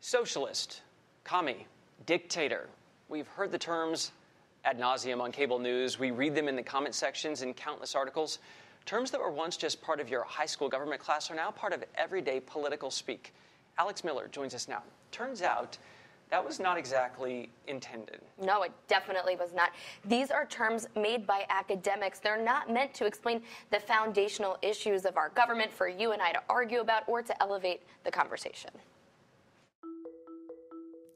Socialist, commie, dictator. We've heard the terms ad nauseum on cable news. We read them in the comment sections in countless articles. Terms that were once just part of your high school government class are now part of everyday political speak. Alex Miller joins us now. Turns out that was not exactly intended. No, it definitely was not. These are terms made by academics. They're not meant to explain the foundational issues of our government for you and I to argue about or to elevate the conversation.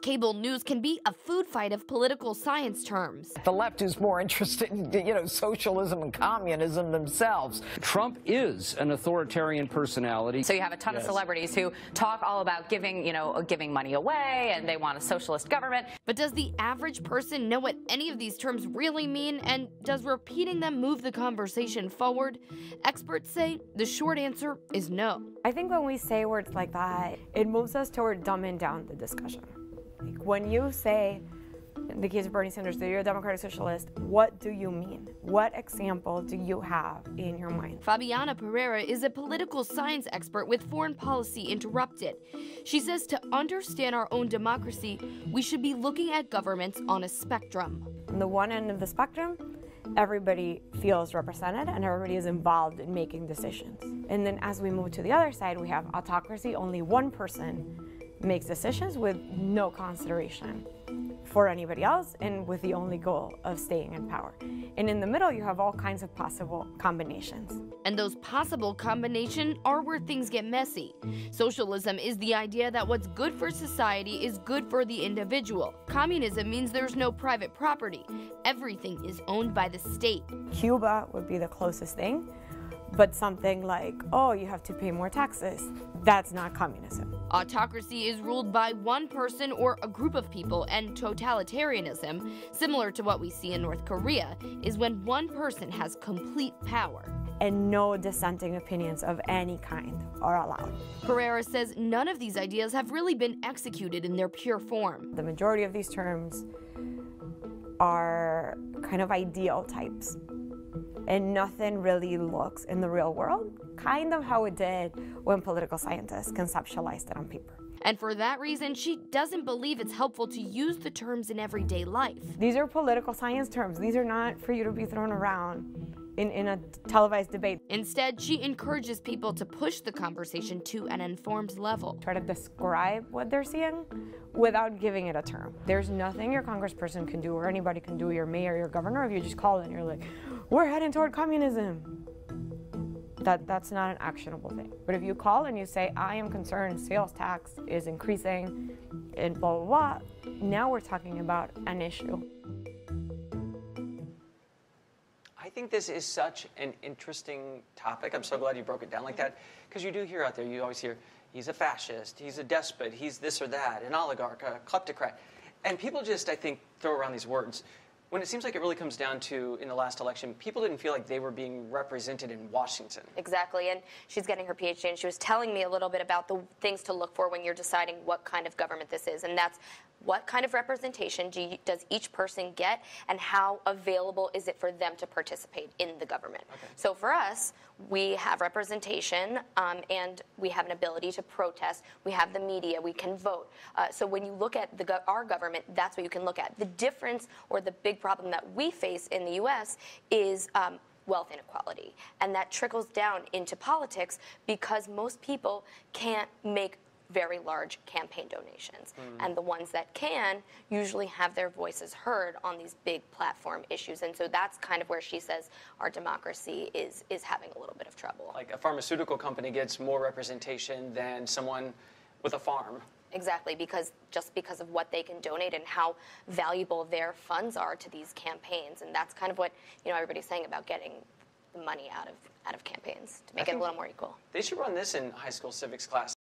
Cable news can be a food fight of political science terms. The left is more interested in, socialism and communism themselves. Trump is an authoritarian personality. So you have a ton of celebrities who talk all about giving money away, and they want a socialist government. But does the average person know what any of these terms really mean, and does repeating them move the conversation forward? Experts say the short answer is no. I think when we say words like that, it moves us toward dumbing down the discussion. Like when you say, in the case of Bernie Sanders, that you're a democratic socialist, what do you mean? What example do you have in your mind? Fabiana Pereira is a political science expert with Foreign Policy Interrupted. She says to understand our own democracy, we should be looking at governments on a spectrum. On the one end of the spectrum, everybody feels represented and everybody is involved in making decisions. And then as we move to the other side, we have autocracy. Only one person makes decisions with no consideration for anybody else and with the only goal of staying in power. And in the middle, you have all kinds of possible combinations. And those possible combinations are where things get messy. Socialism is the idea that what's good for society is good for the individual. Communism means there's no private property. Everything is owned by the state. Cuba would be the closest thing, but something like, oh, you have to pay more taxes. That's not communism. Autocracy is ruled by one person or a group of people, and totalitarianism, similar to what we see in North Korea, is when one person has complete power. And no dissenting opinions of any kind are allowed. Pereira says none of these ideas have really been executed in their pure form. The majority of these terms are kind of ideal types. And nothing really looks in the real world kind of how it did when political scientists conceptualized it on paper. And for that reason, she doesn't believe it's helpful to use the terms in everyday life. These are political science terms. These are not for you to be thrown around in a televised debate. Instead, she encourages people to push the conversation to an informed level. Try to describe what they're seeing without giving it a term. There's nothing your congressperson can do or anybody can do, your mayor, your governor, if you just call and you're like, we're heading toward communism. That's not an actionable thing. But if you call and you say, I am concerned sales tax is increasing and blah, blah, blah, now we're talking about an issue. I think this is such an interesting topic. I'm so glad you broke it down like that, because you do hear out there, you always hear, he's a fascist, he's a despot, he's this or that, an oligarch, a kleptocrat. And people just, I think, throw around these words. When it seems like it really comes down to, in the last election, people didn't feel like they were being represented in Washington. Exactly, and she's getting her PhD, and she was telling me a little bit about the things to look for when you're deciding what kind of government this is, and that's what kind of representation does each person get, and how available is it for them to participate in the government. Okay. So for us, we have representation, and we have an ability to protest. We have the media. We can vote. So when you look at our government, that's what you can look at. The difference, or the big problem that we face in the U.S. is wealth inequality, and that trickles down into politics because most people can't make very large campaign donations. And the ones that can usually have their voices heard on these big platform issues. And so that's kind of where she says our democracy is having a little bit of trouble. Like a pharmaceutical company gets more representation than someone with a farm. Exactly, because of what they can donate and how valuable their funds are to these campaigns. And that's kind of what everybody's saying about getting the money out of campaigns to make it a little more equal. They should run this in high school civics class.